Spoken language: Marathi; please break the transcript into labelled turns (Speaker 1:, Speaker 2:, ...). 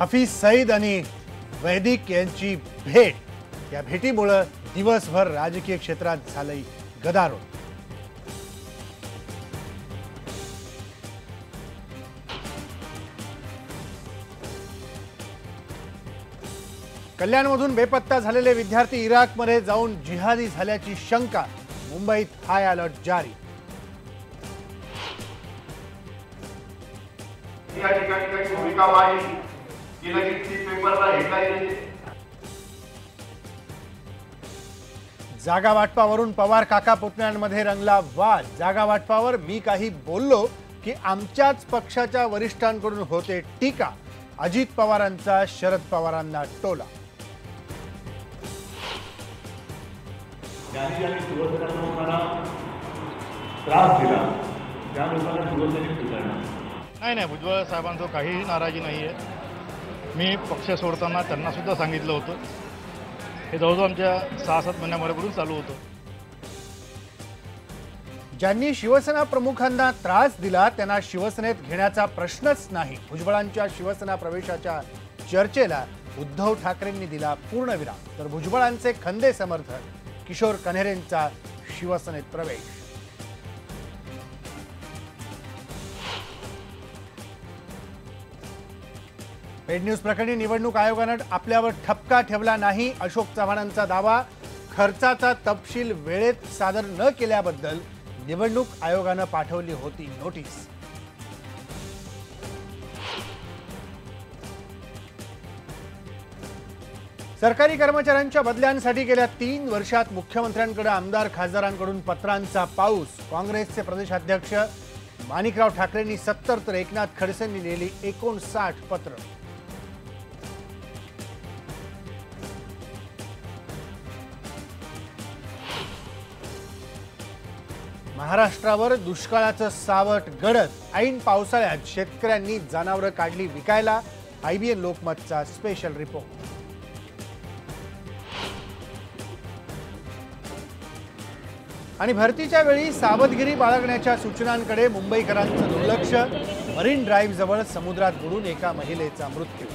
Speaker 1: हफीज सईद आणि वैदिक यांची भेट। या भेटीमुळे दिवसभर राजकीय क्षेत्रात झालंय गदारोळ। कल्याणमधून बेपत्ता झालेले विद्यार्थी इराकमध्ये जाऊन जिहादी झाल्याची शंका। मुंबईत हाय अलर्ट जारी।
Speaker 2: या ठिकाणी काही भूमिका मांडली की लगेच ती पेपरला हेडलाईन येते।
Speaker 1: जागा वाटपावरून पवार काका पुतण्यांमध्ये रंगला वाद। जागा वाटपावर मी काही बोललो की आमच्याच पक्षाच्या वरिष्ठांकडून होते टीका। अजित पवारांचा शरद पवारांना टोला।
Speaker 3: ज्यांनी शिवसेना प्रमुखांना त्रास दिला त्या लोकांना शिवसेनेत स्वीकारणार
Speaker 4: नाही, भुजबळ साहेबांचं काहीही नाराजी नाही आहे। मी पक्ष सोडताना त्यांना सुद्धा सांगितलं होतं। हे जवळजवळ आमच्या 6-7 महिन्यापूर्वी चालू होतं।
Speaker 1: ज्यांनी शिवसेना प्रमुखांना त्रास दिला त्यांना शिवसेनेत घेण्याचा प्रश्नच नाही। भुजबळांच्या शिवसेना प्रवेशाच्या चर्चेला उद्धव ठाकरेंनी दिला पूर्णविराम। तर भुजबळांचे खंदे समर्थक किशोर कन्हेरेंचा शिवसेनेत प्रवेश। पेड न्यूज प्रकरणी निवडणूक आयोगाने आपल्यावर ठपका ठेवला नाही। अशोक चव्हाणांचा दावा। खर्चाचा तपशील वेळेत सादर न केल्याबद्दल निवडणूक आयोगाने पाठवली होती नोटीस। सरकारी कर्मचाऱ्यांच्या बदल्यांसाठी गेल्या 3 वर्षात मुख्यमंत्र्यांकडे आमदार खासदारांकडून पत्रांचा पाऊस। काँग्रेसचे प्रदेशाध्यक्ष माणिकराव ठाकरेंनी 70 तर एकनाथ खडसेंनी लिहिली 59 पत्र। महाराष्ट्रावर दुष्काळाचं सावट गडद। ऐन पावसाळ्यात शेतकऱ्यांनी जनावरं काढली विकायला। IBN लोकमतचा स्पेशल रिपोर्ट। आणि भरतीच्या वेळी सावधगिरी बाळगण्याच्या सूचनांकडे मुंबईकरांचं दुर्लक्ष। मरीन ड्राईव्ह जवळ समुद्रात बुडून एका महिलेचा मृत्यू।